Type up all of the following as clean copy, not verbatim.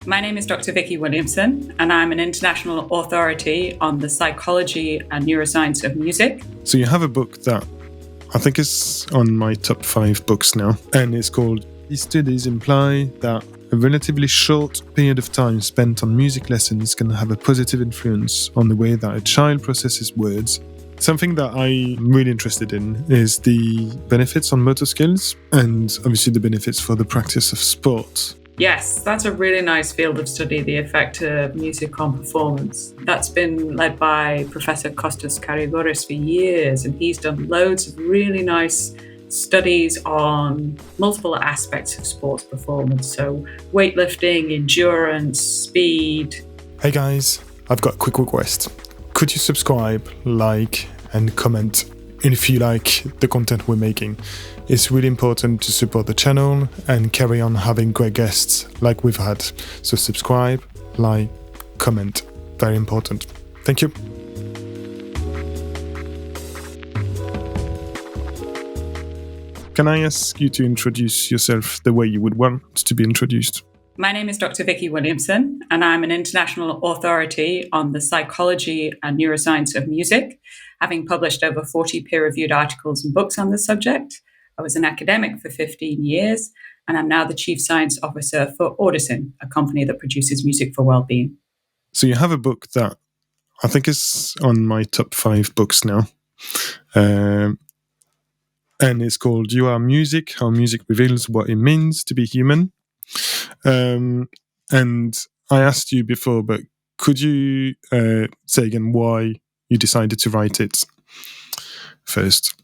My name is Dr. Vicky Williamson, and I'm an international authority on the psychology and neuroscience of music. So you have a book that I think is on my top 5 books now, and it's called "These Studies Imply That a Relatively Short Period of Time Spent on Music Lessons Can Have a Positive Influence on the Way That a Child Processes Words." Something that I'm really interested in is the benefits on motor skills and obviously the benefits for the practice of sport. Yes, that's a really nice field of study, the effect of music on performance. That's been led by Professor Kostas Karigoris for years, and he's done loads of really nice studies on multiple aspects of sports performance. So weightlifting, endurance, speed. Hey guys, I've got a quick request. Could you subscribe, like, and comment if you like the content we're making? It's really important to support the channel and carry on having great guests like we've had. So subscribe, like, comment. Very important. Thank you. Can I ask you to introduce yourself the way you would want to be introduced? My name is Dr. Vicky Williamson, and I'm an international authority on the psychology and neuroscience of music, having published over 40 peer-reviewed articles and books on the subject. I was an academic for 15 years, and I'm now the Chief Science Officer for Audison, a company that produces music for well-being. So you have a book that I think is on my top 5 books now. And it's called "You Are Music, How Music Reveals What It Means to Be Human." And I asked you before, but could you say again why you decided to write it first?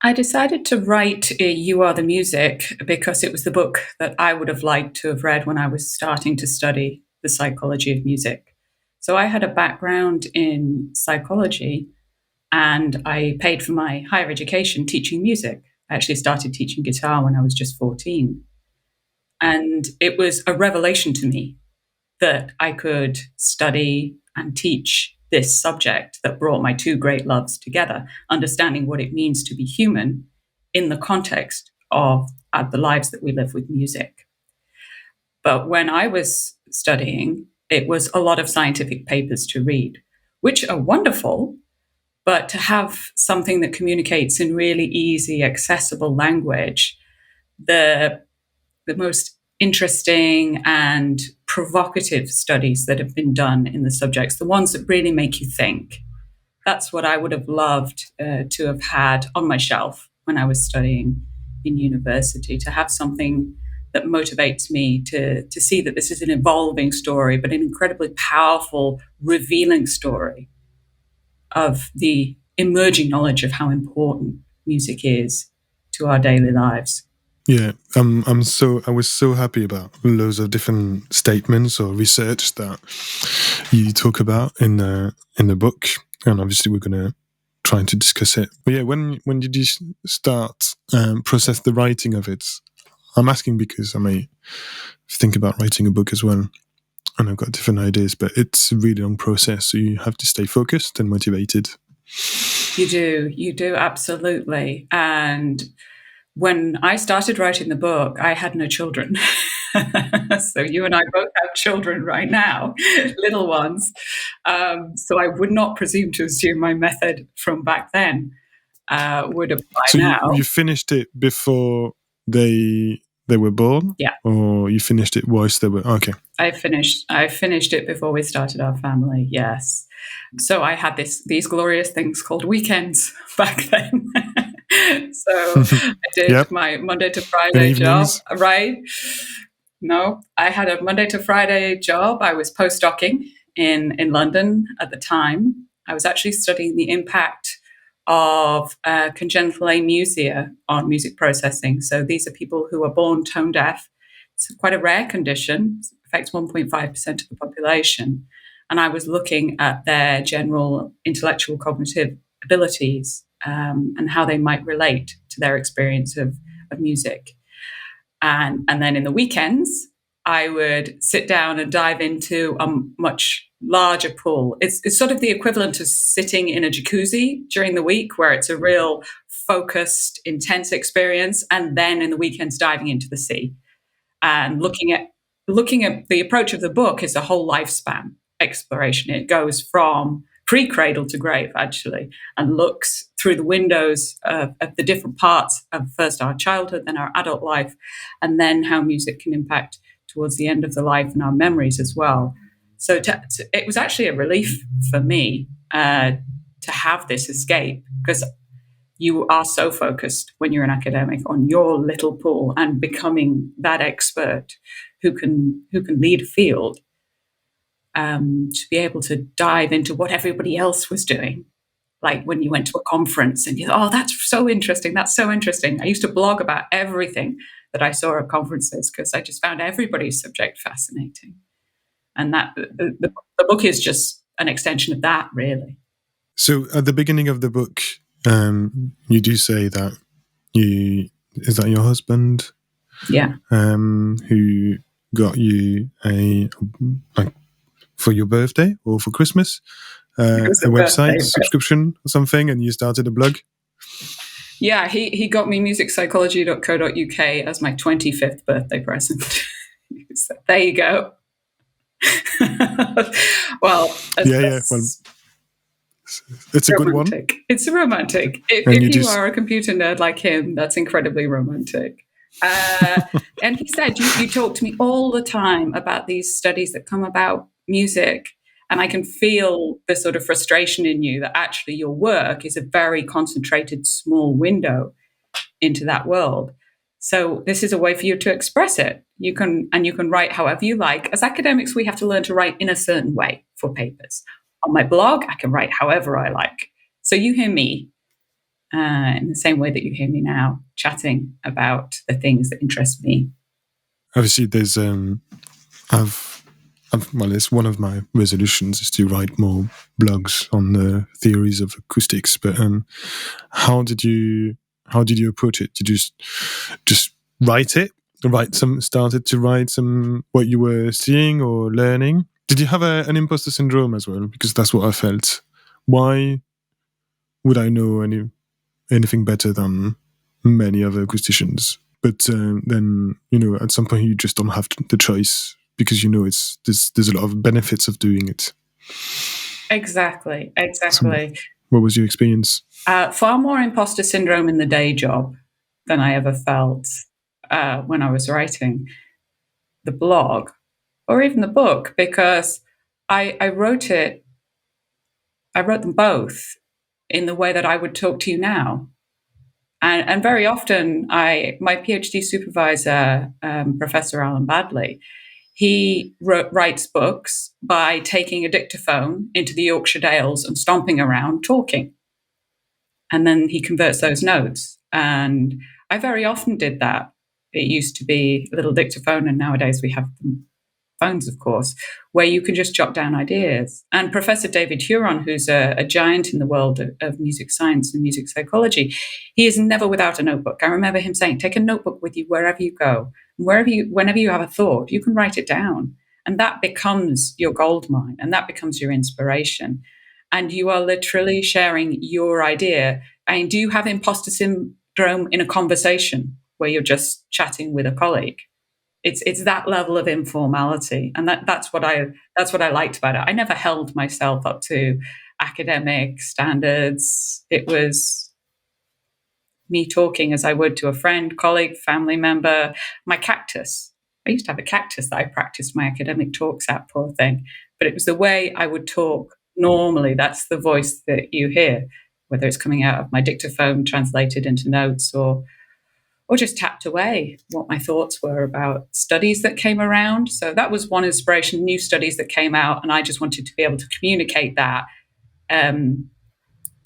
I decided to write You Are the Music because it was the book that I would have liked to have read when I was starting to study the psychology of music. So I had a background in psychology, and I paid for my higher education teaching music. I actually started teaching guitar when I was just 14. And it was a revelation to me that I could study and teach this subject that brought my two great loves together, understanding what it means to be human in the context of the lives that we live with music. But when I was studying, it was a lot of scientific papers to read, which are wonderful, but to have something that communicates in really easy, accessible language, the most interesting and provocative studies that have been done in the subjects, the ones that really make you think. That's what I would have loved to have had on my shelf when I was studying in university, to have something that motivates me to see that this is an evolving story, but an incredibly powerful, revealing story of the emerging knowledge of how important music is to our daily lives. Yeah, I was so happy about loads of different statements or research that you talk about in the book, and obviously we're going to try to discuss it. But yeah, when did you start process the writing of it? I'm asking because I may think about writing a book as well, and I've got different ideas, but it's a really long process, so you have to stay focused and motivated. You do, absolutely. And when I started writing the book, I had no children. So you and I both have children right now, little ones. So I would not presume to assume my method from back then would apply now. So you finished it before they were born? Yeah. Or you finished it whilst they were... Okay. I finished it before we started our family, yes. So I had these glorious things called weekends back then. So I did my Monday to Friday job, right? No, I had a Monday to Friday job. I was postdocing in London at the time. I was actually studying the impact of congenital amusia on music processing. So these are people who are born tone deaf. It's quite a rare condition. It affects 1.5% of the population. And I was looking at their general intellectual cognitive abilities and how they might relate to their experience of music. And then in the weekends, I would sit down and dive into a much larger pool. It's sort of the equivalent of sitting in a jacuzzi during the week, where it's a real focused, intense experience. And then in the weekends, diving into the sea and looking at looking at the approach of the book is a whole lifespan exploration. It goes from pre-cradle to grave, actually, and looks through the windows of the different parts of first our childhood, then our adult life, and then how music can impact towards the end of the life and our memories as well. So it was actually a relief for me to have this escape, because you are so focused when you're an academic on your little pool and becoming that expert who can lead a field, to be able to dive into what everybody else was doing. Like when you went to a conference and you thought, oh, that's so interesting. That's so interesting. I used to blog about everything that I saw at conferences because I just found everybody's subject fascinating. And that the book is just an extension of that, really. So at the beginning of the book, you do say that is that your husband? Yeah. Who got you for your birthday or for Christmas, a website subscription or something, and you started a blog? Yeah, he got me musicpsychology.co.uk as my 25th birthday present. So there you go. Well, it's a good one. It's romantic. If you are a computer nerd like him, that's incredibly romantic. And he said, you talk to me all the time about these studies that come about music, and I can feel the sort of frustration in you that actually your work is a very concentrated, small window into that world. So this is a way for you to express it. You can write however you like. As academics, we have to learn to write in a certain way for papers. On my blog, I can write however I like. So you hear me in the same way that you hear me now, chatting about the things that interest me. Obviously, there's it's one of my resolutions is to write more blogs on the theories of acoustics. But how did you approach it? Did you just write it? Started to write some what you were seeing or learning? Did you have an imposter syndrome as well? Because that's what I felt. Why would I know anything better than many other acousticians? But then, at some point you just don't have the choice, because there's a lot of benefits of doing it. Exactly. So what was your experience? Far more imposter syndrome in the day job than I ever felt when I was writing the blog or even the book, because I wrote them both in the way that I would talk to you now. And very often my PhD supervisor, Professor Alan Badley, he writes books by taking a dictaphone into the Yorkshire Dales and stomping around talking. And then he converts those notes. And I very often did that. It used to be a little dictaphone, and nowadays we have phones, of course, where you can just jot down ideas. And Professor David Huron, who's a giant in the world of music science and music psychology, he is never without a notebook. I remember him saying, take a notebook with you wherever you go. Whenever you have a thought, you can write it down. And that becomes your gold mine, and that becomes your inspiration. And you are literally sharing your idea. I mean, do you have imposter syndrome in a conversation where you're just chatting with a colleague? It's that level of informality, and that's what I liked about it. I never held myself up to academic standards. It was me talking as I would to a friend, colleague, family member. My cactus. I used to have a cactus that I practiced my academic talks at, poor thing. But it was the way I would talk normally. That's the voice that you hear, whether it's coming out of my dictaphone, translated into notes, or just tapped away what my thoughts were about studies that came around. So that was one inspiration, new studies that came out, and I just wanted to be able to communicate that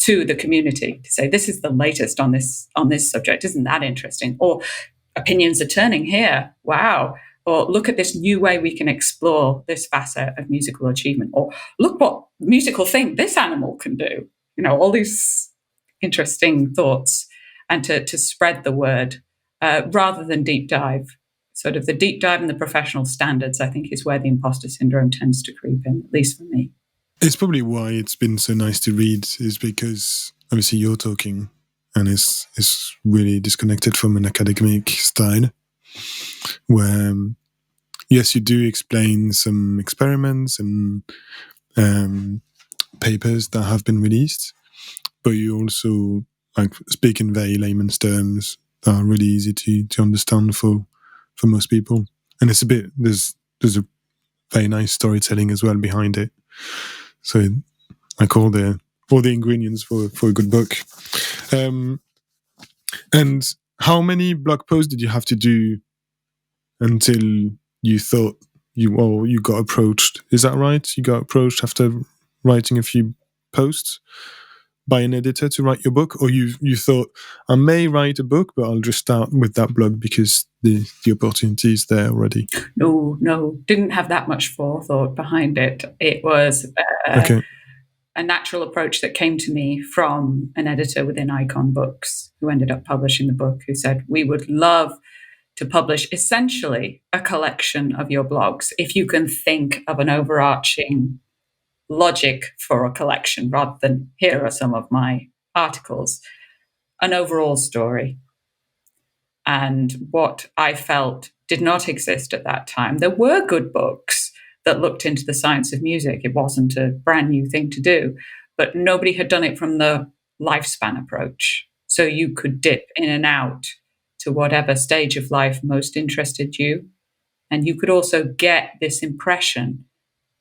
to the community, to say, this is the latest on this subject. Isn't that interesting? Or opinions are turning here. Wow. Or look at this new way we can explore this facet of musical achievement. Or look what musical thing this animal can do. All these interesting thoughts, and to spread the word rather than deep dive. Sort of the deep dive and the professional standards, I think, is where the imposter syndrome tends to creep in, at least for me. It's probably why it's been so nice to read, is because obviously you're talking and it's really disconnected from an academic style, where yes, you do explain some experiments and papers that have been released, but you also like speak in very layman's terms that are really easy to understand for most people. And it's a bit there's a very nice storytelling as well behind it. So like all the ingredients for a good book. And how many blog posts did you have to do until you thought you got approached? Is that right? You got approached after writing a few posts by an editor to write your book, or you thought I may write a book, but I'll just start with that blog because the opportunity is there already? No, didn't have that much forethought behind it. It was Okay. a natural approach that came to me from an editor within Icon Books, who ended up publishing the book, who said, we would love to publish essentially a collection of your blogs. If you can think of an overarching logic for a collection rather than here are some of my articles, an overall story. And what I felt did not exist at that time. There were good books that looked into the science of music. It wasn't a brand new thing to do, but nobody had done it from the lifespan approach. So you could dip in and out to whatever stage of life most interested you. And you could also get this impression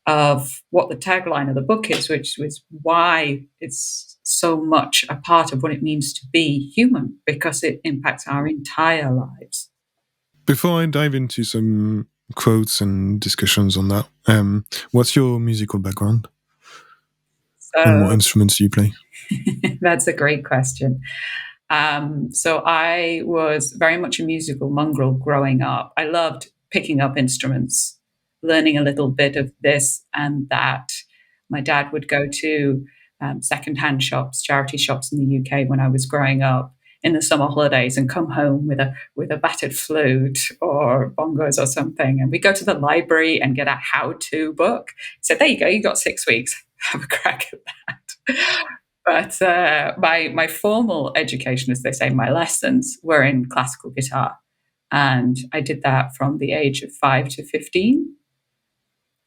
of what the tagline of the book is, which was why it's so much a part of what it means to be human, because it impacts our entire lives. Before I dive into some quotes and discussions on that, what's your musical background? And what instruments do you play? That's a great question. So I was very much a musical mongrel growing up. I loved picking up instruments, learning a little bit of this and that. My dad would go to secondhand shops, charity shops in the UK when I was growing up in the summer holidays, and come home with a battered flute or bongos or something. And we go to the library and get a how-to book. So there you go, you got 6 weeks. Have a crack at that. But my formal education, as they say, my lessons were in classical guitar. And I did that from the age of 5 to 15.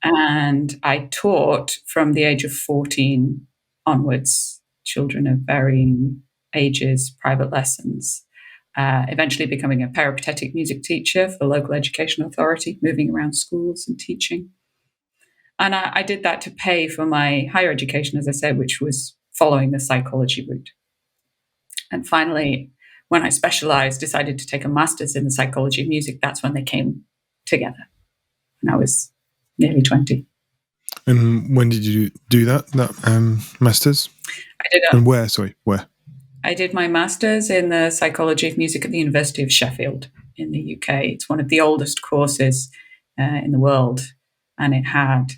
And I taught from the age of 14 onwards, children of varying ages, private lessons, eventually becoming a peripatetic music teacher for the local education authority, moving around schools and teaching. And I did that to pay for my higher education, as I said, which was following the psychology route. And finally, when I specialized, decided to take a master's in the psychology of music, that's when they came together. And I was nearly 20. And when did you do that master's? I did and where? Sorry, where? I did my master's in the psychology of music at the University of Sheffield in the UK. It's one of the oldest courses in the world, and it had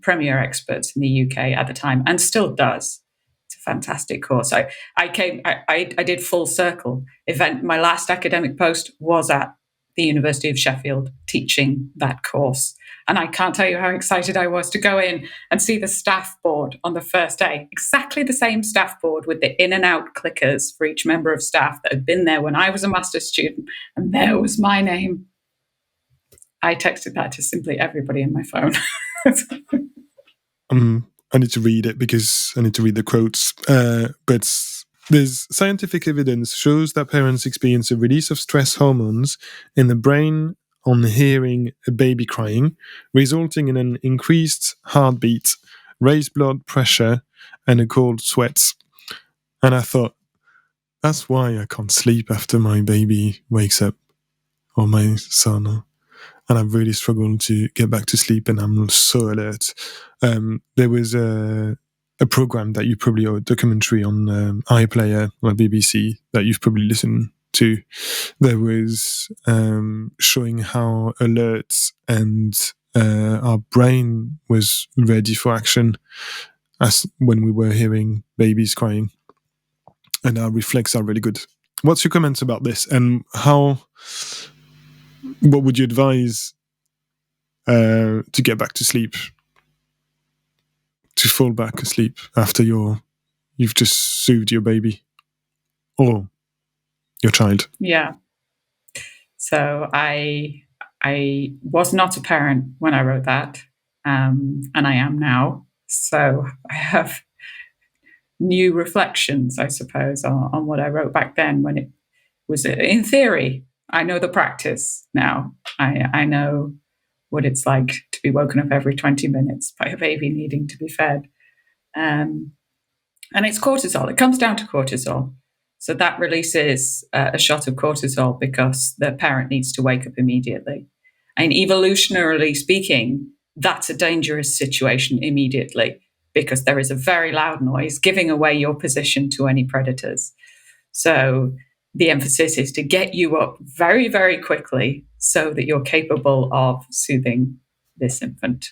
premier experts in the UK at the time, and still does. It's a fantastic course. I did full circle. My last academic post was at the University of Sheffield teaching that course. And I can't tell you how excited I was to go in and see the staff board on the first day. Exactly the same staff board with the in and out clickers for each member of staff that had been there when I was a master's student. And there was my name. I texted that to simply everybody in my phone. I need to read it because I need to read the quotes. But there's scientific evidence shows that parents experience a release of stress hormones in the brain on hearing a baby crying, resulting in an increased heartbeat, raised blood pressure, and a cold sweat. And I thought, that's why I can't sleep after my baby wakes up, or my son. And I've really struggled to get back to sleep, and I'm so alert. There was a program that you probably, or a documentary on iPlayer or BBC that you've probably listened to. There was showing how alert and our brain was ready for action as when we were hearing babies crying, and our reflex are really good. What's your comments about this, and what would you advise to get back to sleep, to fall back asleep after you've just soothed your baby or your child? Yeah. So I I was not a parent when I wrote that, and I am now. So I have new reflections, I suppose, on what I wrote back then when it was in theory. I know the practice now. I know what it's like to be woken up every 20 minutes by a baby needing to be fed. Um, and it's cortisol. It comes down to cortisol. So that releases a shot of cortisol because the parent needs to wake up immediately. And evolutionarily speaking, that's a dangerous situation immediately because there is a very loud noise giving away your position to any predators. So the emphasis is to get you up very, very quickly so that you're capable of soothing this infant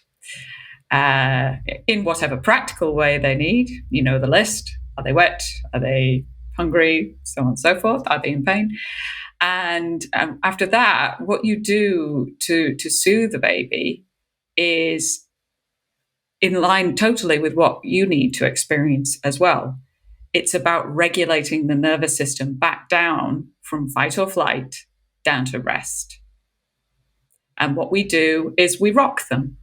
in whatever practical way they need. You know the list. Are they wet? Are they hungry? So on and so forth. Are they in pain? And after that, what you do to soothe the baby is in line totally with what you need to experience as well. It's about regulating the nervous system back down from fight or flight down to rest. And what we do is we rock them.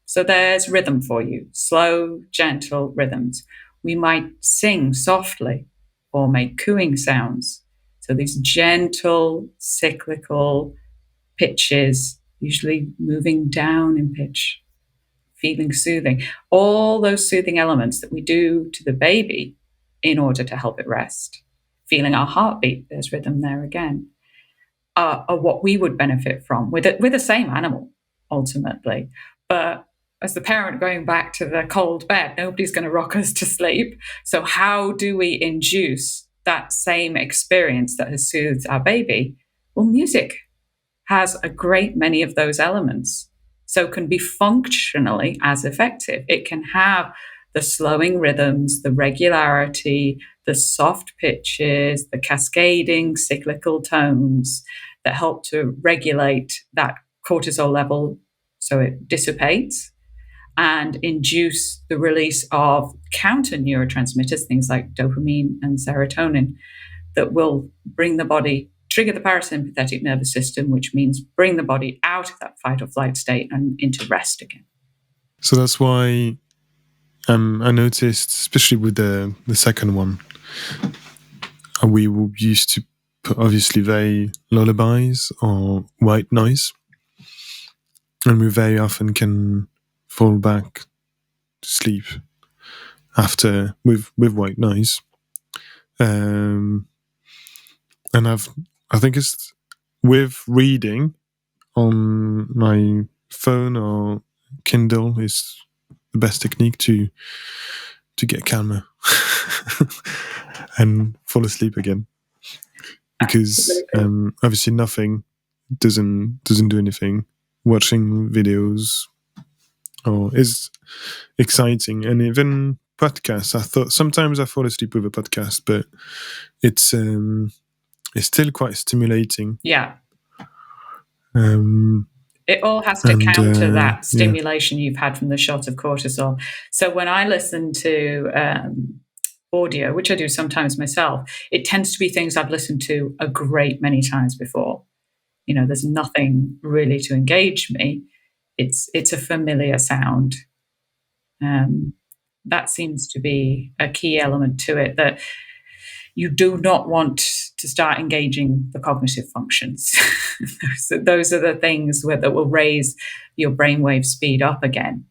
So there's rhythm for you, slow, gentle rhythms. We might sing softly or make cooing sounds. So these gentle, cyclical pitches, usually moving down in pitch, feeling soothing. All those soothing elements that we do to the baby in order to help it rest. Feeling our heartbeat, there's rhythm there again, are what we would benefit from with the same animal, ultimately. But as the parent going back to the cold bed, nobody's going to rock us to sleep. So how do we induce that same experience that has soothed our baby? Well, music has a great many of those elements, so can be functionally as effective. It can have the slowing rhythms, the regularity, the soft pitches, the cascading cyclical tones that help to regulate that cortisol level so it dissipates and induce the release of counter neurotransmitters, things like dopamine and serotonin, that will bring the body, trigger the parasympathetic nervous system, which means bring the body out of that fight or flight state and into rest again. So that's why I noticed, especially with the second one, we used to put obviously very lullabies or white noise, and we very often can fall back to sleep after with white noise. And I think it's with reading on my phone or Kindle is the best technique to get calmer and fall asleep again, because obviously nothing doesn't do anything. Watching videos is exciting, and even podcasts. I thought sometimes I fall asleep with a podcast, but it's still quite stimulating. Yeah. It all has to counter that stimulation you've had from the shot of cortisol. So when I listen to audio, which I do sometimes myself, it tends to be things I've listened to a great many times before. You know, there's nothing really to engage me. It's a familiar sound. That seems to be a key element to it, that you do not want to start engaging the cognitive functions. So those are the things that will raise your brainwave speed up again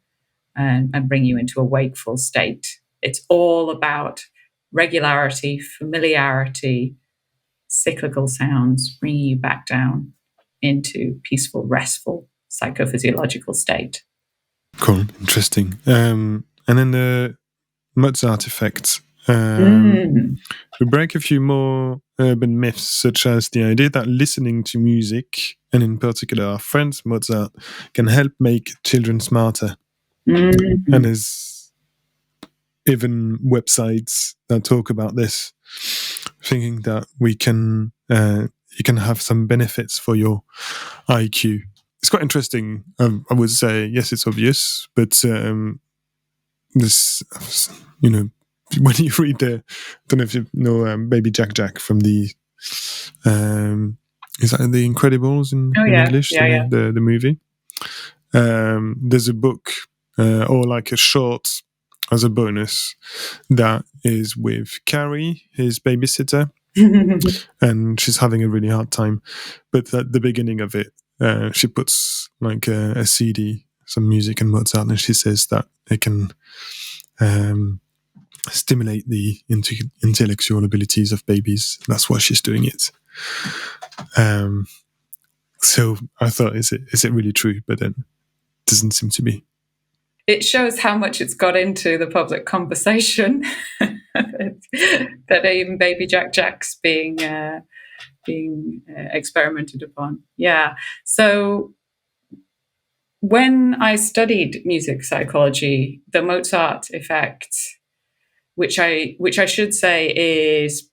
and bring you into a wakeful state. It's all about regularity, familiarity, cyclical sounds, bringing you back down into peaceful, restful psychophysiological state. Cool, interesting. And then the Mozart Effect. We break a few more urban myths, such as the idea that listening to music, and in particular our friend Mozart, can help make children smarter. And there's even websites that talk about this, thinking that you can have some benefits for your IQ. It's quite interesting. I would say, yes, it's obvious, but this, when you read I don't know if you know Baby Jack Jack from the is that The Incredibles Oh in yeah, English, yeah, yeah. the movie. There's a book or like a short as a bonus that is with Carrie, his babysitter, and she's having a really hard time. But at the beginning of it, she puts like a CD, some music and Mozart, and she says that it can stimulate the intellectual abilities of babies. That's why she's doing it. So I thought, is it really true? But then it doesn't seem to be. It shows how much it's got into the public conversation that even Baby Jack Jack's being experimented upon. Yeah. So when I studied music psychology, the Mozart Effect, which I should say is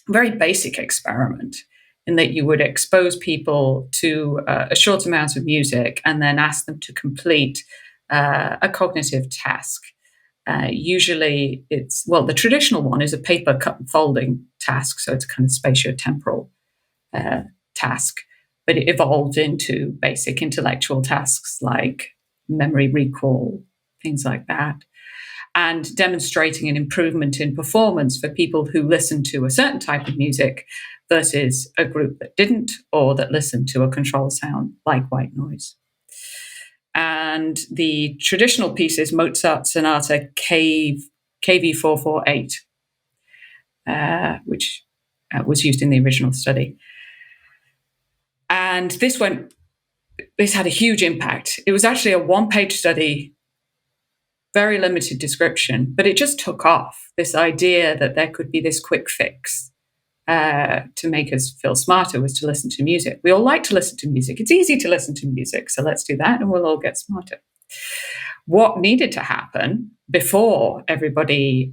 a very basic experiment, in that you would expose people to a short amount of music and then ask them to complete a cognitive task. Usually the traditional one is a paper cut and folding task, so it's a kind of spatiotemporal task, but it evolved into basic intellectual tasks like memory recall, things like that, and demonstrating an improvement in performance for people who listen to a certain type of music versus a group that didn't, or that listened to a control sound like white noise. And the traditional piece is Mozart Sonata KV448, which was used in the original study. And this had a huge impact. It was actually a one-page study, very limited description, but it just took off. This idea that there could be this quick fix to make us feel smarter was to listen to music. We all like to listen to music. It's easy to listen to music, so let's do that and we'll all get smarter. What needed to happen before everybody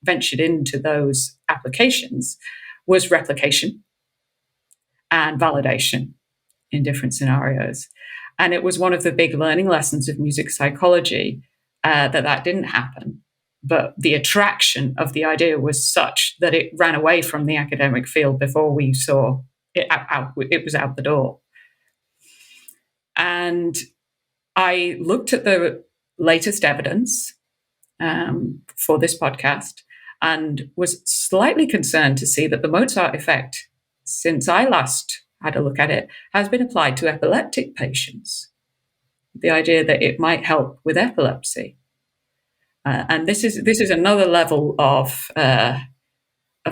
ventured into those applications was replication and validation in different scenarios. And it was one of the big learning lessons of music psychology that didn't happen. But the attraction of the idea was such that it ran away from the academic field before we saw it out. It was out the door. And I looked at the latest evidence for this podcast and was slightly concerned to see that the Mozart effect, since I last had a look at it, has been applied to epileptic patients. The idea that it might help with epilepsy. And this is another level of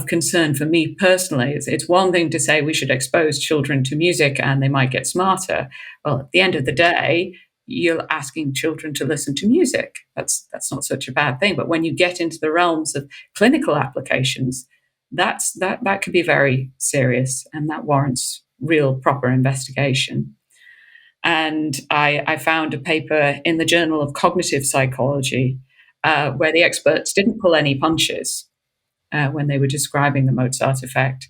concern for me personally. It's one thing to say we should expose children to music and they might get smarter. Well, at the end of the day, you're asking children to listen to music. That's not such a bad thing. But when you get into the realms of clinical applications, that could be very serious, and that warrants real proper investigation. And I found a paper in the Journal of Cognitive Psychology where the experts didn't pull any punches when they were describing the Mozart effect.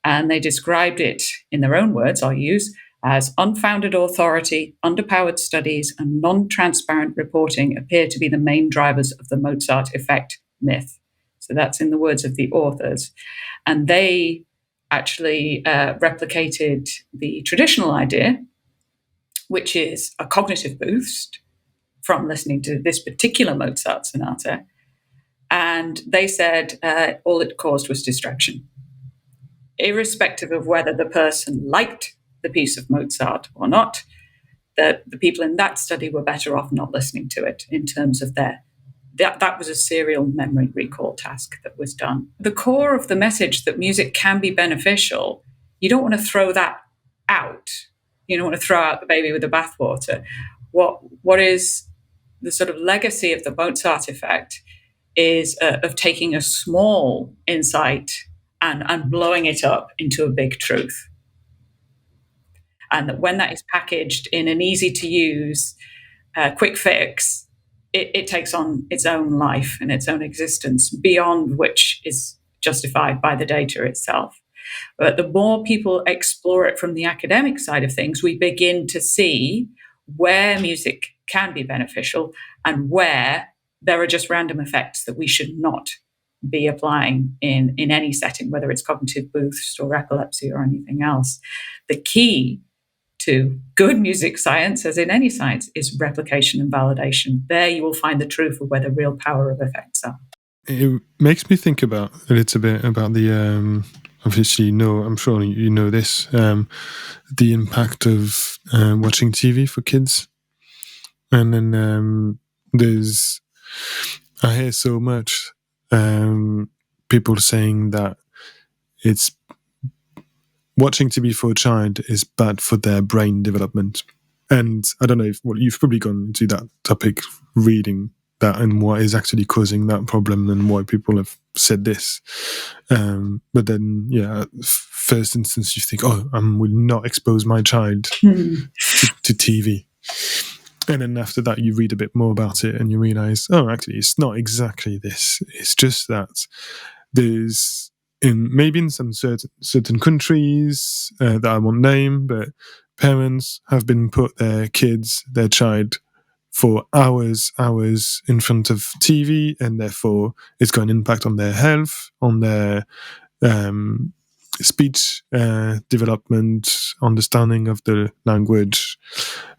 And they described it in their own words, I'll use, as unfounded authority, underpowered studies, and non-transparent reporting appear to be the main drivers of the Mozart effect myth. So that's in the words of the authors. And they actually replicated the traditional idea, which is a cognitive boost from listening to this particular Mozart sonata. And they said all it caused was distraction, irrespective of whether the person liked the piece of Mozart or not. The people in that study were better off not listening to it in terms of that was a serial memory recall task that was done. The core of the message that music can be beneficial, you don't want to throw that out. You don't want to throw out the baby with the bathwater. What is the sort of legacy of the Mozart effect is of taking a small insight and blowing it up into a big truth. And that when that is packaged in an easy to use, quick fix, it takes on its own life and its own existence, beyond which is justified by the data itself. But the more people explore it from the academic side of things, we begin to see where music can be beneficial and where there are just random effects that we should not be applying in any setting, whether it's cognitive boost or epilepsy or anything else. The key to good music science, as in any science, is replication and validation. There you will find the truth of where the real power of effects are. It makes me think about a little bit about the obviously, no, I'm sure you know this, the impact of watching TV for kids. And then I hear so much people saying that it's watching TV for a child is bad for their brain development. And I don't know if you've probably gone into that topic, reading that and what is actually causing that problem and why people have said this. But then, first instance, you think, I will not expose my child to TV. And then after that, you read a bit more about it and you realize, actually, it's not exactly this. It's just that there's, maybe in some certain countries that I won't name, but parents have been put their child for hours in front of TV, and therefore it's got an impact on their health, on their speech development, understanding of the language,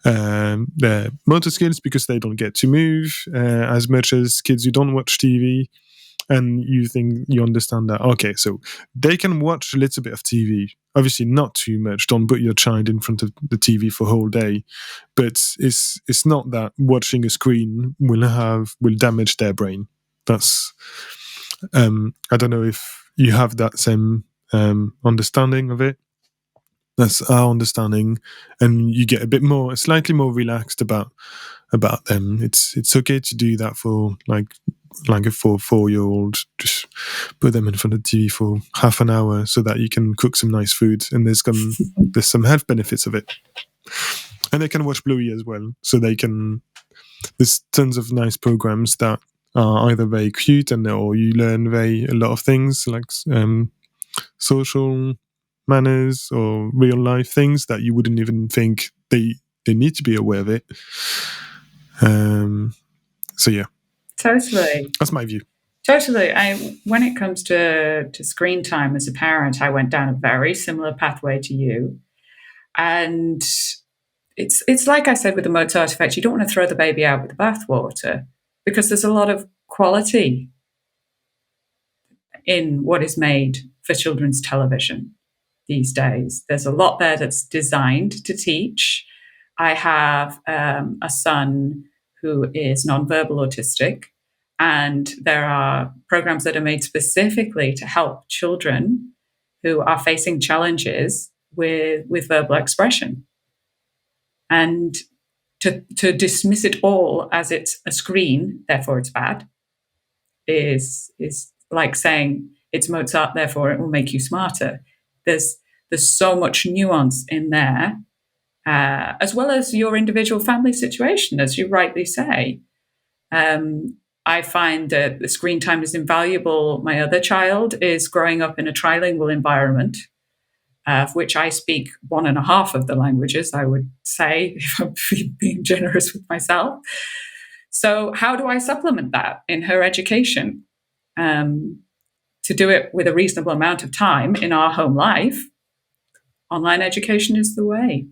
their motor skills, because they don't get to move as much as kids who don't watch TV. And you understand that, okay, so they can watch a little bit of TV, obviously not too much. Don't put your child in front of the TV for a whole day, but it's not that watching a screen will damage their brain. That's I don't know if you have that same understanding of it. That's our understanding, and you get slightly more relaxed about them. It's okay to do that for like a 4-year-old. Just put them in front of the TV for half an hour so that you can cook some nice food, and there's some health benefits of it. And they can watch Bluey as well, so there's tons of nice programs that are either very cute or you learn a lot of things like social manners or real life things that you wouldn't even think they need to be aware of it. So yeah, totally, that's my view. Totally. When it comes to screen time as a parent, I went down a very similar pathway to you, and it's like I said with the Mozart Effect. You don't want to throw the baby out with the bathwater, because there's a lot of quality in what is made for children's television these days. There's a lot there that's designed to teach. I have a son who is nonverbal autistic, and there are programs that are made specifically to help children who are facing challenges with verbal expression. And to dismiss it all as it's a screen, therefore it's bad, is like saying it's Mozart, therefore it will make you smarter. There's so much nuance in there, as well as your individual family situation, as you rightly say. I find that the screen time is invaluable. My other child is growing up in a trilingual environment, of which I speak 1.5 of the languages, I would say, if I'm being generous with myself. So how do I supplement that in her education? To do it with a reasonable amount of time in our home life, online education is the way.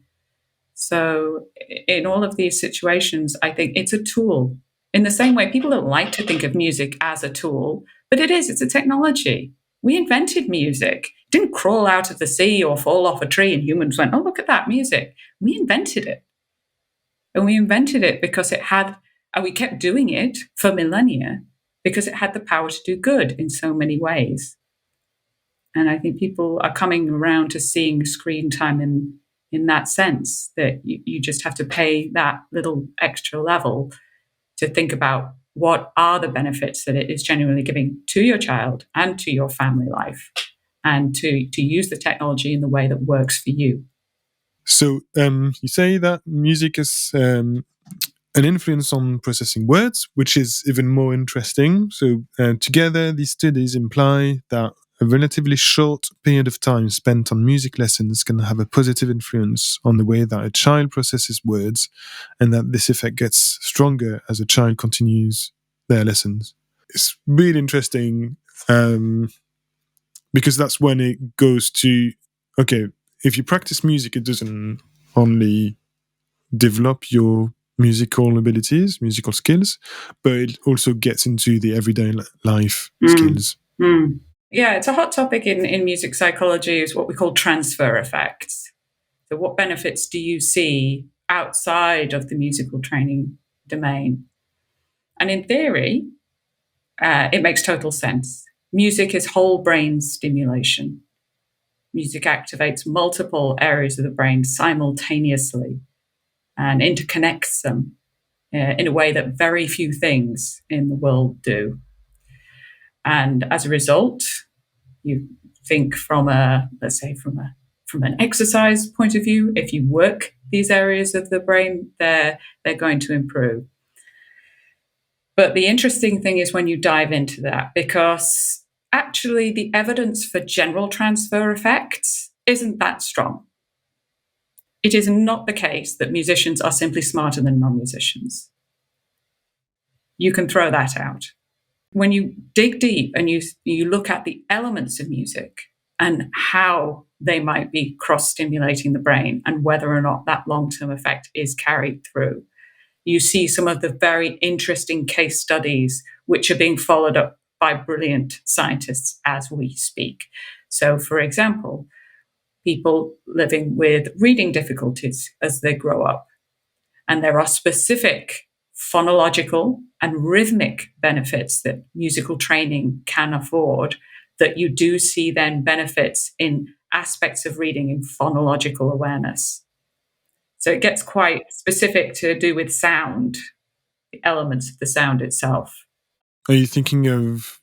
So in all of these situations, I think it's a tool. In the same way, people don't like to think of music as a tool, but it's a technology. We invented music. It didn't crawl out of the sea or fall off a tree and humans went, oh, look at that music. We invented it. And we invented it because and we kept doing it for millennia, because it had the power to do good in so many ways. And I think people are coming around to seeing screen time in that sense, that you just have to pay that little extra level to think about what are the benefits that it is genuinely giving to your child and to your family life, and to use the technology in the way that works for you. So you say that music is an influence on processing words, which is even more interesting. So together, these studies imply that a relatively short period of time spent on music lessons can have a positive influence on the way that a child processes words, and that this effect gets stronger as a child continues their lessons. it's really interesting, because that's when it goes to, okay, if you practice music, it doesn't only develop your musical abilities, musical skills, but it also gets into the everyday life skills. Yeah, it's a hot topic in music psychology, is what we call transfer effects. So what benefits do you see outside of the musical training domain? And in theory, it makes total sense. Music is whole brain stimulation. Music activates multiple areas of the brain simultaneously and interconnects them in a way that very few things in the world do. And as a result, you think from an exercise point of view, if you work these areas of the brain, they're going to improve. But the interesting thing is when you dive into that, because actually the evidence for general transfer effects isn't that strong. It is not the case that musicians are simply smarter than non-musicians. You can throw that out. When you dig deep and you look at the elements of music and how they might be cross-stimulating the brain and whether or not that long-term effect is carried through, you see some of the very interesting case studies which are being followed up by brilliant scientists as we speak. So, for example, people living with reading difficulties as they grow up. And there are specific phonological and rhythmic benefits that musical training can afford, that you do see then benefits in aspects of reading in phonological awareness. So it gets quite specific to do with sound, the elements of the sound itself. Are you thinking of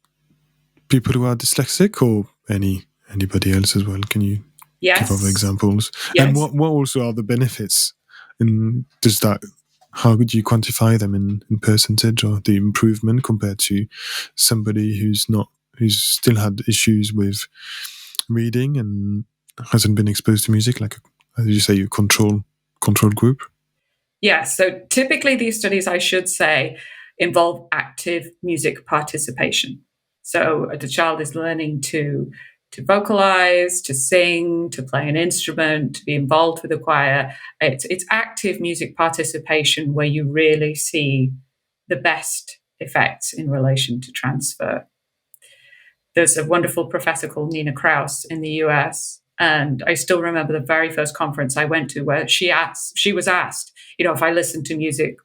people who are dyslexic, or anybody else as well? Can you give other examples? Yes. And what also are the benefits? And how would you quantify them in percentage, or the improvement compared to somebody who's still had issues with reading and hasn't been exposed to music, like, as you say, a control group? Yes. So typically these studies, I should say, involve active music participation. So the child is learning to vocalize, to sing, to play an instrument, to be involved with a choir. It's active music participation where you really see the best effects in relation to transfer. There's a wonderful professor called Nina Kraus in the US. And I still remember the very first conference I went to where she was asked, if I listen to music,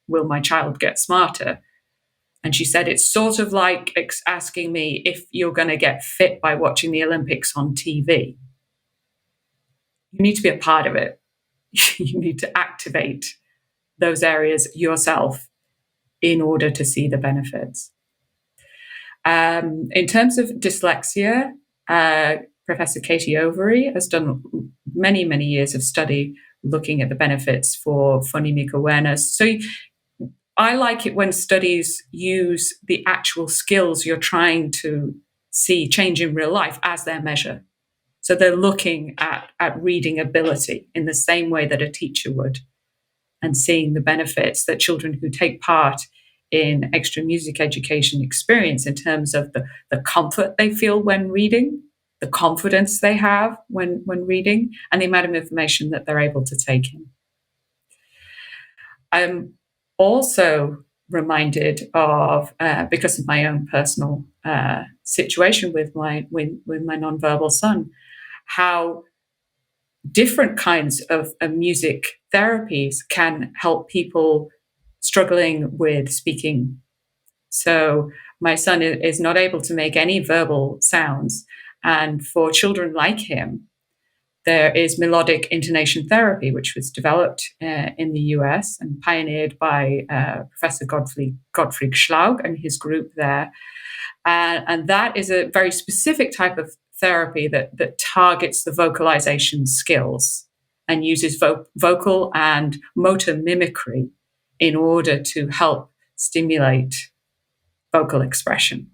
will my child get smarter? And she said, it's sort of like asking me if you're going to get fit by watching the Olympics on TV. You need to be a part of it. You need to activate those areas yourself in order to see the benefits. In terms of dyslexia, Professor Katie Overy has done many, many years of study looking at the benefits for phonemic awareness. So I like it when studies use the actual skills you're trying to see change in real life as their measure. So they're looking at reading ability in the same way that a teacher would, and seeing the benefits that children who take part in extra music education experience in terms of the comfort they feel when reading, the confidence they have when reading, and the amount of information that they're able to take in. I'm also reminded of, because of my own personal situation with my nonverbal son, how different kinds of music therapies can help people struggling with speaking. So my son is not able to make any verbal sounds. And for children like him, there is melodic intonation therapy, which was developed in the US and pioneered by Professor Gottfried Schlaug and his group there. And that is a very specific type of therapy that targets the vocalization skills and uses vocal and motor mimicry in order to help stimulate vocal expression.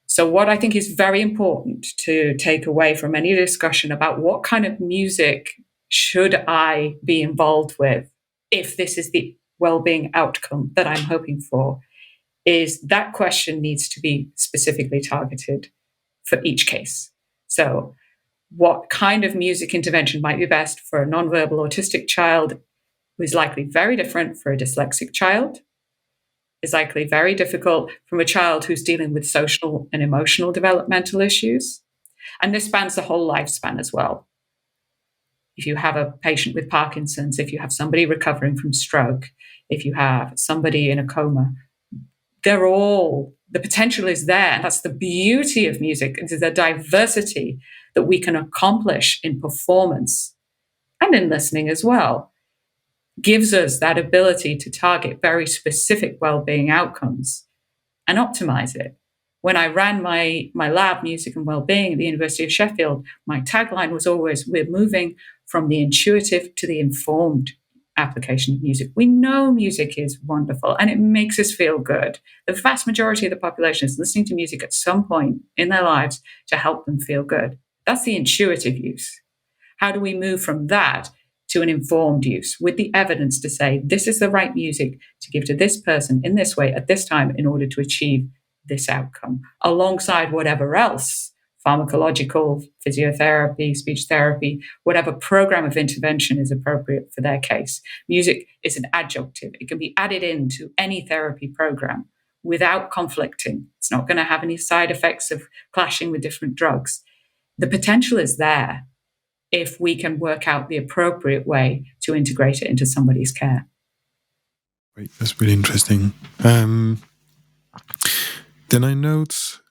So what I think is very important to take away from any discussion about what kind of music should I be involved with if this is the well-being outcome that I'm hoping for, is that question needs to be specifically targeted for each case. So, what kind of music intervention might be best for a nonverbal autistic child is likely very different for a dyslexic child, is likely very difficult from a child who's dealing with social and emotional developmental issues. And this spans the whole lifespan as well. If you have a patient with Parkinson's, if you have somebody recovering from stroke, if you have somebody in a coma, the potential is there. And that's the beauty of music, is the diversity that we can accomplish in performance and in listening as well, gives us that ability to target very specific well-being outcomes and optimize it. When I ran my lab, Music and Wellbeing, at the University of Sheffield, my tagline was always, we're moving from the intuitive to the informed application of music. We know music is wonderful and it makes us feel good. The vast majority of the population is listening to music at some point in their lives to help them feel good. That's the intuitive use. How do we move from that to an informed use with the evidence to say, this is the right music to give to this person in this way at this time in order to achieve this outcome, alongside whatever else, pharmacological, physiotherapy, speech therapy, whatever program of intervention is appropriate for their case. Music is an adjunctive. It can be added into any therapy program without conflicting. It's not going to have any side effects of clashing with different drugs. The potential is there if we can work out the appropriate way to integrate it into somebody's care. Great, that's really interesting. Then I note,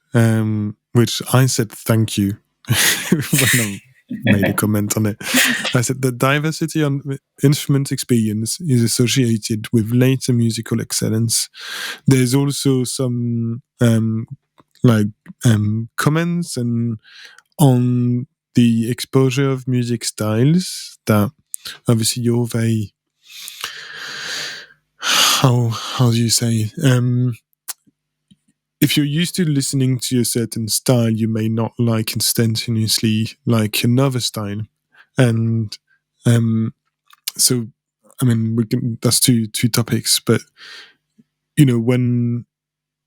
which I said thank you when I made a comment on it. I said the diversity on instrument experience is associated with later musical excellence. There's also some comments and on the exposure of music styles that obviously you're very, how do you say, if you're used to listening to a certain style, you may not like instantaneously like another style. And so, I mean, that's two topics, but when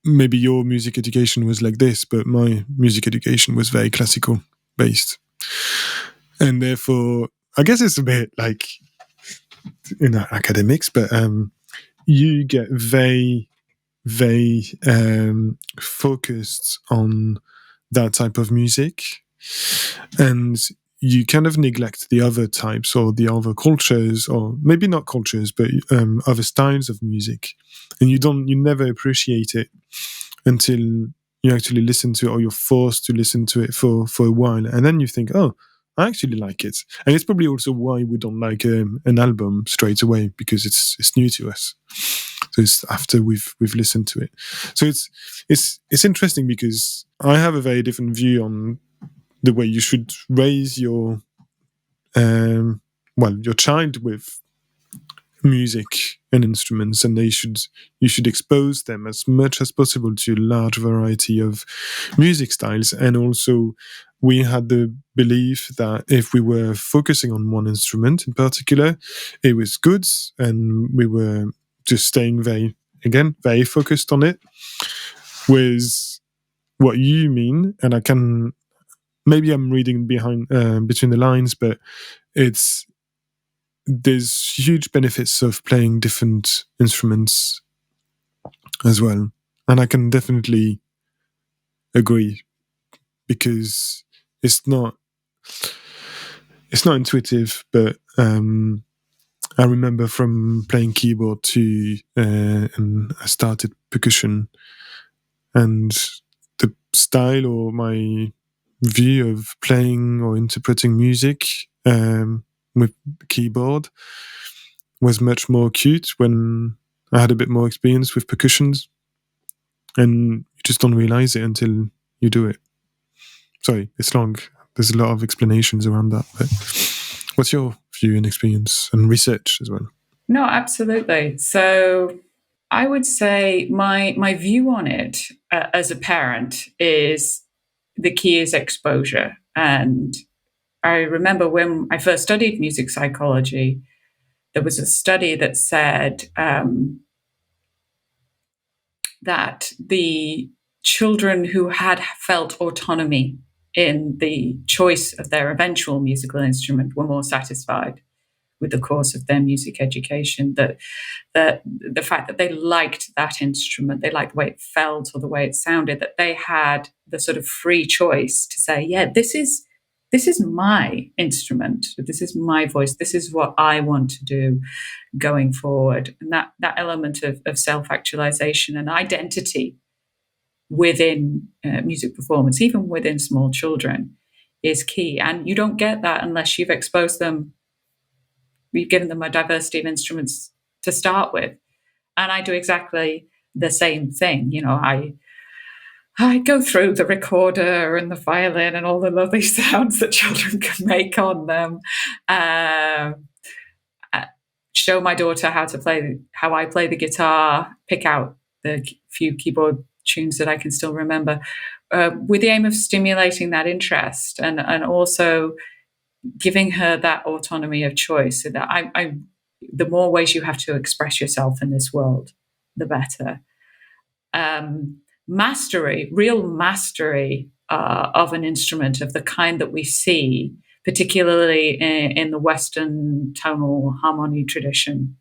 maybe your music education was like this, but my music education was very classical based. And therefore, I guess it's a bit like, academics, but you get very focused on that type of music, and you kind of neglect the other types or the other cultures, or maybe not cultures, but other styles of music, and you never appreciate it until you actually listen to it, or you're forced to listen to it for a while, and then you think, oh, I actually like it. And it's probably also why we don't like an album straight away, because it's new to us. So it's after we've listened to it. So it's interesting, because I have a very different view on the way you should raise your child with music and instruments, and you should expose them as much as possible to a large variety of music styles. And also, we had the belief that if we were focusing on one instrument in particular, it was good, and we were just staying very focused on it. With what you mean, and maybe I'm reading behind between the lines, but there's huge benefits of playing different instruments as well, and I can definitely agree, because it's not intuitive, but I remember from playing keyboard and I started percussion, and the style or my view of playing or interpreting music with keyboard was much more acute when I had a bit more experience with percussions, and you just don't realize it until you do it. Sorry, it's long. There's a lot of explanations around that, but what's your view and experience and research as well? No, absolutely. So I would say my view on it as a parent is the key is exposure. And I remember when I first studied music psychology, there was a study that said that the children who had felt autonomy in the choice of their eventual musical instrument were more satisfied with the course of their music education, that the fact that they liked that instrument, they liked the way it felt or the way it sounded, that they had the sort of free choice to say, yeah, this is my instrument, this is my voice, this is what I want to do going forward. And that element of self-actualization and identity within music performance, even within small children, is key. And you don't get that unless you've exposed them, you've given them a diversity of instruments to start with. And I do exactly the same thing. I go through the recorder and the violin and all the lovely sounds that children can make on them. Show my daughter how I play the guitar, pick out the few keyboard tunes that I can still remember, with the aim of stimulating that interest and also giving her that autonomy of choice, so that the more ways you have to express yourself in this world, the better. Real mastery of an instrument of the kind that we see, particularly in the Western tonal harmony tradition,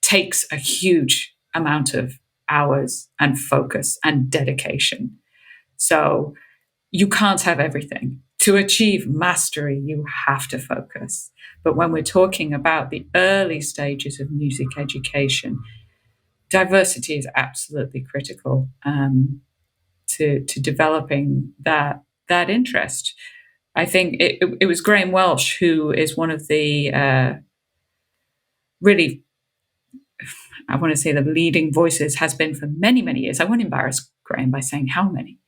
takes a huge amount of hours and focus and dedication. So you can't have everything. To achieve mastery, you have to focus. But when we're talking about the early stages of music education, diversity is absolutely critical to developing that interest. I think it was Graham Welsh, who is one of the really, I want to say, the leading voices, has been for many, many years. I won't embarrass Graham by saying how many.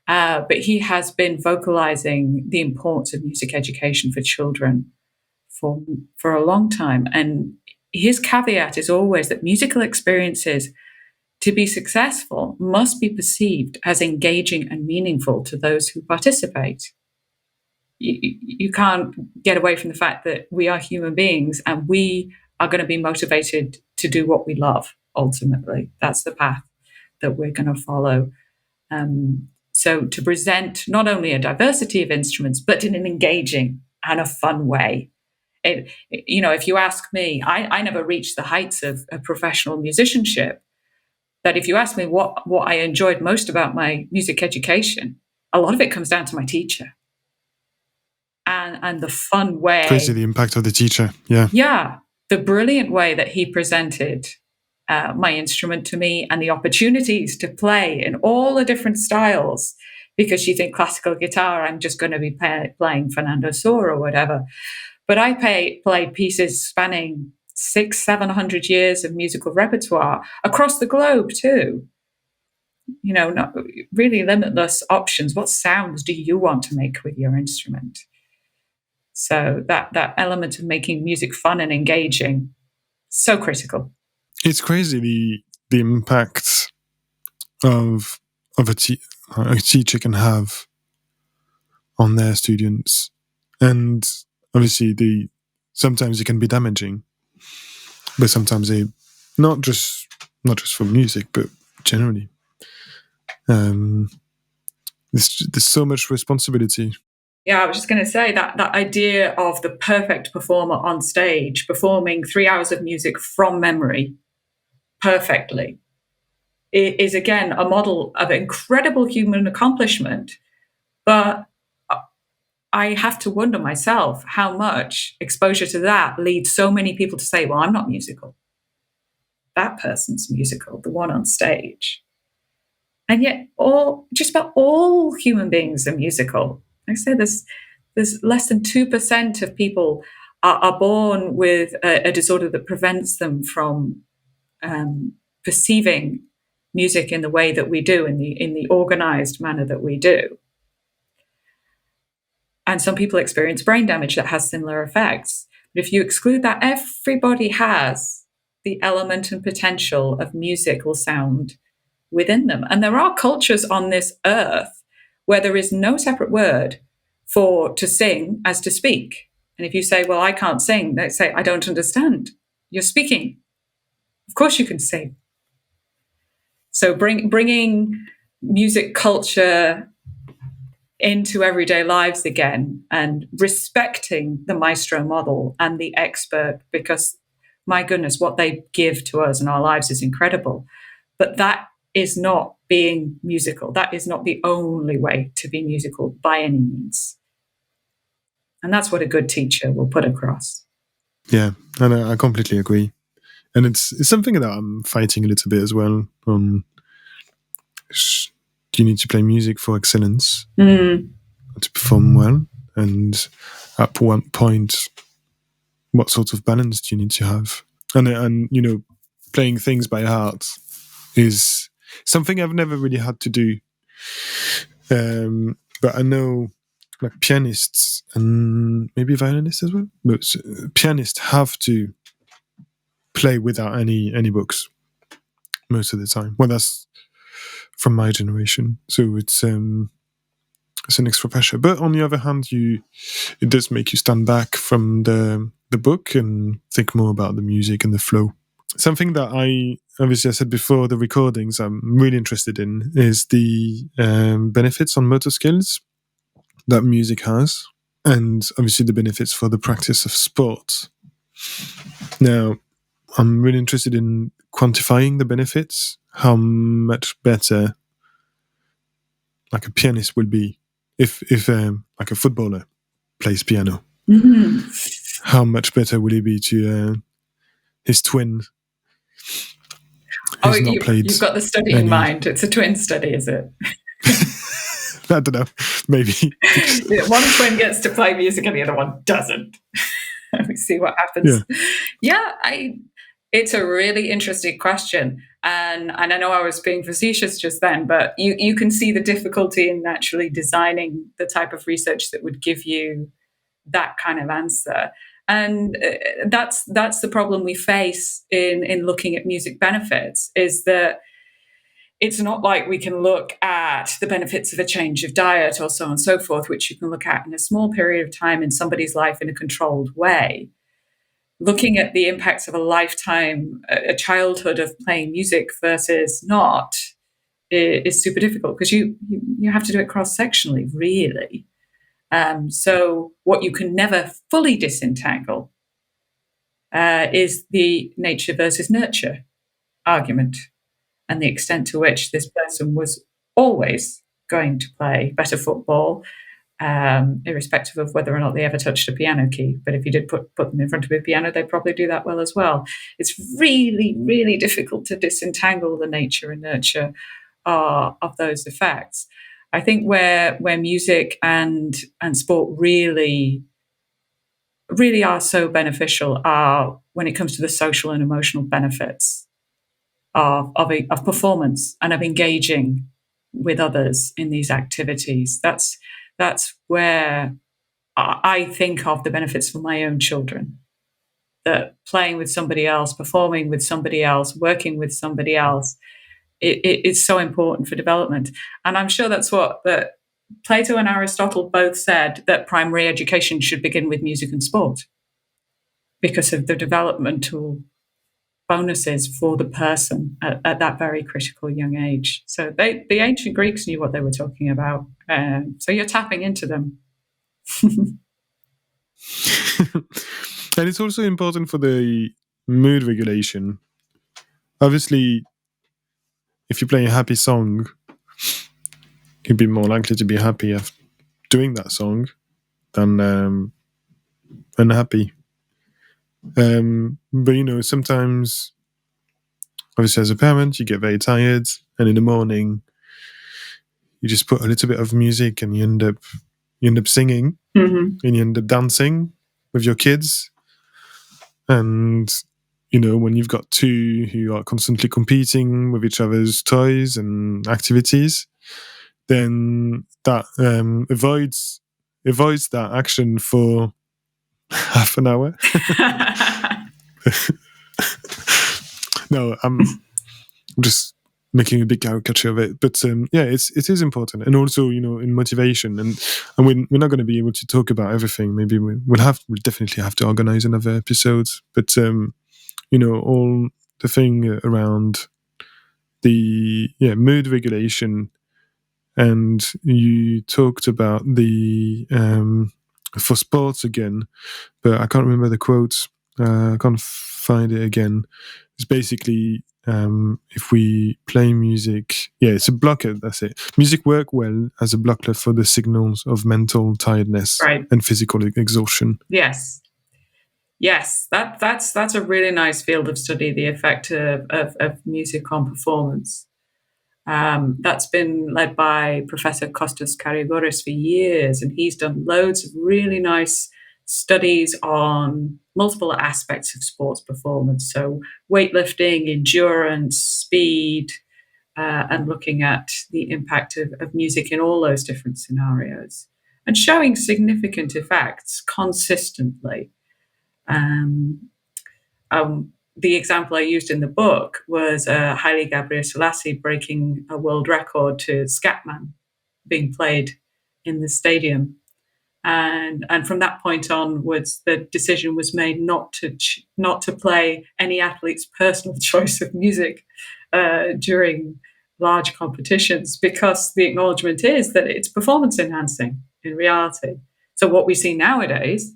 But he has been vocalizing the importance of music education for children for a long time. And his caveat is always that musical experiences, to be successful, must be perceived as engaging and meaningful to those who participate. You can't get away from the fact that we are human beings and we are going to be motivated to do what we love, ultimately. That's the path that we're going to follow. So to present not only a diversity of instruments, but in an engaging and a fun way. If you ask me, I never reached the heights of professional musicianship. But if you ask me what I enjoyed most about my music education, a lot of it comes down to my teacher and the fun way. Crazy, the impact of the teacher. Yeah. Yeah. The brilliant way that he presented my instrument to me, and the opportunities to play in all the different styles, because you think classical guitar, I'm just going to be playing Fernando Sor or whatever. But I played pieces spanning 600-700 years of musical repertoire across the globe too. Not really limitless options. What sounds do you want to make with your instrument? So that element of making music fun and engaging, so critical. It's crazy the impact of a teacher can have on their students, and obviously sometimes it can be damaging, but sometimes they not just for music, but generally. There's so much responsibility. Yeah, I was just going to say that idea of the perfect performer on stage performing 3 hours of music from memory perfectly is, again, a model of incredible human accomplishment. But I have to wonder myself how much exposure to that leads so many people to say, well, I'm not musical. That person's musical, the one on stage. And yet just about all human beings are musical. I say there's less than 2% of people are born with a disorder that prevents them from perceiving music in the way that we do, in the organized manner that we do. And some people experience brain damage that has similar effects. But if you exclude that, everybody has the element and potential of musical sound within them. And there are cultures on this earth where there is no separate word for to sing as to speak. And if you say, well, I can't sing, they say, I don't understand. You're speaking. Of course you can sing. So bringing music culture into everyday lives again and respecting the maestro model and the expert, because my goodness, what they give to us in our lives is incredible. But that is not being musical. That is not the only way to be musical by any means. And that's what a good teacher will put across. Yeah, and I completely agree. And it's something that I'm fighting a little bit as well. You need to play music for excellence, to perform well, and at one point, what sort of balance do you need to have? And playing things by heart is something I've never really had to do. But I know, like, pianists and maybe violinists as well, but pianists have to play without any books most of the time. Well, that's from my generation, so it's an extra pressure. But on the other hand, it does make you stand back from the book and think more about the music and the flow. Something that I said before the recordings I'm really interested in is the benefits on motor skills that music has, and obviously the benefits for the practice of sport. Now, I'm really interested in quantifying the benefits, how much better like a pianist will be if like a footballer plays piano. How much better will he be to his twin? You've got the study in mind. It's a twin study, is it? I don't know. Maybe one twin gets to play music and the other one doesn't. We see what happens. Yeah, it's a really interesting question. And I know I was being facetious just then, but you can see the difficulty in actually designing the type of research that would give you that kind of answer. And that's the problem we face in looking at music benefits, is that it's not like we can look at the benefits of a change of diet or so on and so forth, which you can look at in a small period of time in somebody's life in a controlled way. Looking at the impacts of a lifetime, a childhood of playing music versus not, is super difficult, because you have to do it cross-sectionally, really. So what you can never fully disentangle is the nature versus nurture argument, and the extent to which this person was always going to play better football, irrespective of whether or not they ever touched a piano key. But if you did put them in front of a piano, they'd probably do that well as well. It's really, really difficult to disentangle the nature and nurture of those effects. I think where music and sport really are so beneficial are when it comes to the social and emotional benefits of performance and of engaging with others in these activities. That's where I think of the benefits for my own children. That playing with somebody else, performing with somebody else, working with somebody else, it's so important for development. And I'm sure that's what Plato and Aristotle both said, that primary education should begin with music and sport because of the developmental bonuses for the person at that very critical young age. So the ancient Greeks knew what they were talking about. So you're tapping into them. And it's also important for the mood regulation. Obviously, if you play a happy song, you'd be more likely to be happy after doing that song than unhappy. But sometimes, obviously, as a parent, you get very tired, and in the morning, you just put a little bit of music, and you end up singing, and you end up dancing with your kids. And when you've got two who are constantly competing with each other's toys and activities, then that avoids that action for half an hour. No, I'm just making a big caricature of it, but it is important, and also in motivation, and we're not going to be able to talk about everything. Maybe we'll definitely have to organize another episode, but all the thing around the mood regulation, and you talked about the for sports again, but I can't remember the quotes. I can't find it again. It's basically if we play music, it's a blocker. That's it. Music work well as a blocker for the signals of mental tiredness and physical exhaustion. Yes. That's a really nice field of study, the effect of music on performance. That's been led by Professor Kostas Karigoris for years, and he's done loads of really nice studies on multiple aspects of sports performance. So weightlifting, endurance, speed, and looking at the impact of music in all those different scenarios and showing significant effects consistently. The example I used in the book was Haile Gebrselassie breaking a world record to Scatman being played in the stadium. And from that point onwards, the decision was made not to play any athlete's personal choice of music during large competitions, because the acknowledgement is that it's performance enhancing in reality. So what we see nowadays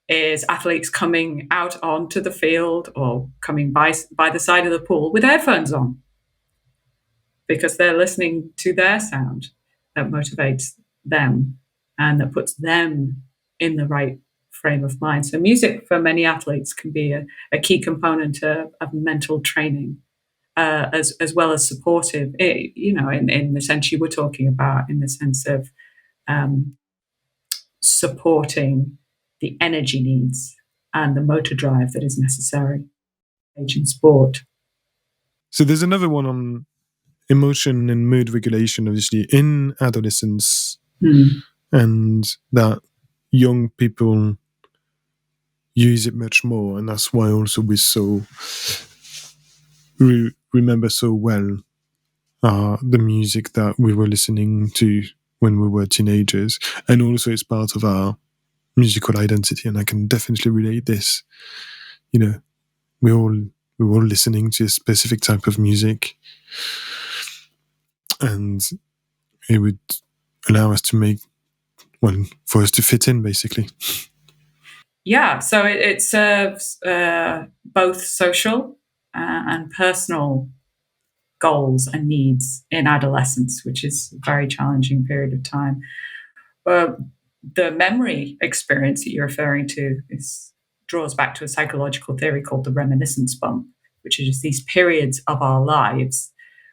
is athletes coming out onto the field or coming by the side of the pool with headphones on, because they're listening to their sound that motivates them and that puts them in the right frame of mind. So music for many athletes can be a key component of mental training, as well as supportive, in the sense you were talking about, in the sense of supporting the energy needs and the motor drive that is necessary in sport. So there's another one on emotion and mood regulation, obviously, in adolescence, and that young people use it much more, and that's why also we remember so well the music that we were listening to when we were teenagers, and also it's part of our musical identity. And I can definitely relate this. We're all listening to a specific type of music, and it would allow us to for us to fit in, basically. Yeah, so it serves both social and personal goals and needs in adolescence, which is a very challenging period of time. The memory experience that you're referring to draws back to a psychological theory called the reminiscence bump, which is these periods of our lives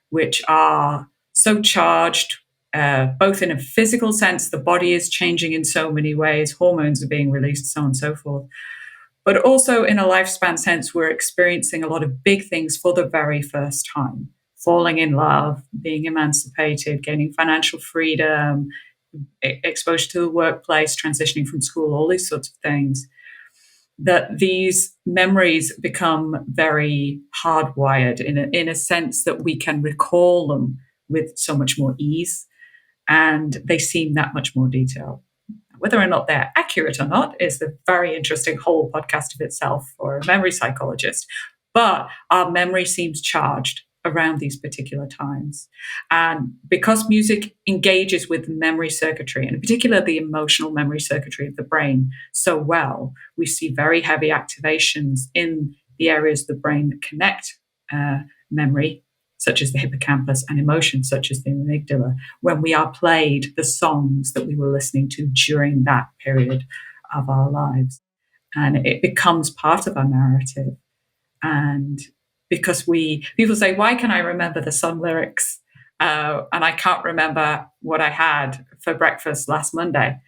which are so charged, both in a physical sense, the body is changing in so many ways, hormones are being released, so on and so forth. But also in a lifespan sense, we're experiencing a lot of big things for the very first time. Falling in love, being emancipated, gaining financial freedom, exposure to the workplace, transitioning from school, all these sorts of things. That these memories become very hardwired in a sense that we can recall them with so much more ease, and they seem that much more detailed. Whether or not they're accurate or not is a very interesting whole podcast of itself for a memory psychologist. But our memory seems charged around these particular times. And because music engages with memory circuitry, and in particular the emotional memory circuitry of the brain, so well, we see very heavy activations in the areas of the brain that connect memory, such as the hippocampus, and emotions, such as the amygdala, when we are played the songs that we were listening to during that period of our lives. And it becomes part of our narrative. And because people say, why can I remember the song lyrics? And I can't remember what I had for breakfast last Monday.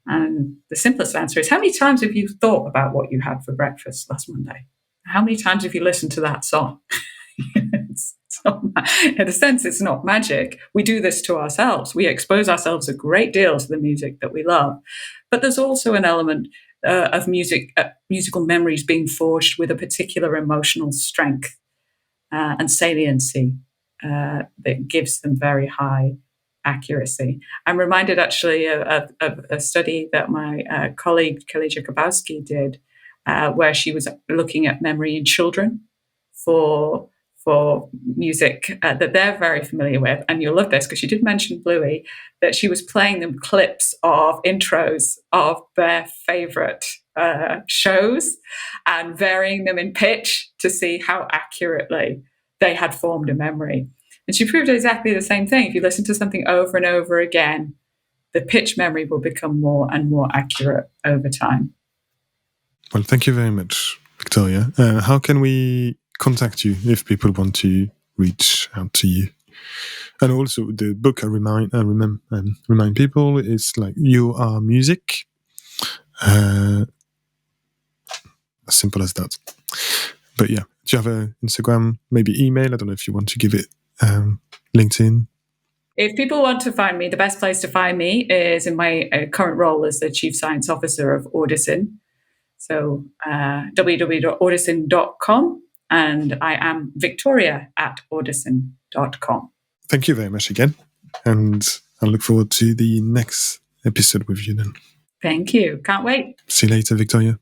And the simplest answer is, how many times have you thought about what you had for breakfast last Monday? How many times have you listened to that song? In a sense, it's not magic. We do this to ourselves. We expose ourselves a great deal to the music that we love. But there's also an element of musical memories being forged with a particular emotional strength and saliency that gives them very high accuracy. I'm reminded actually of a study that my colleague Kelly Jakubowski did, where she was looking at memory in children for for music that they're very familiar with. And you'll love this because you did mention Bluey, that she was playing them clips of intros of their favorite shows and varying them in pitch to see how accurately they had formed a memory. And she proved exactly the same thing. If you listen to something over and over again, the pitch memory will become more and more accurate over time. Well, thank you very much, Victoria. How can we contact you if people want to reach out to you? And also, the book I remind people is like You Are Music. As simple as that. But yeah, do you have an Instagram, maybe email? I don't know if you want to give it. LinkedIn. If people want to find me, the best place to find me is in my current role as the Chief Science Officer of Audison. So www.audison.com, and I am victoria@audison.com. Thank you very much again, and I look forward to the next episode with you then. Thank you. Can't wait. See you later, Victoria.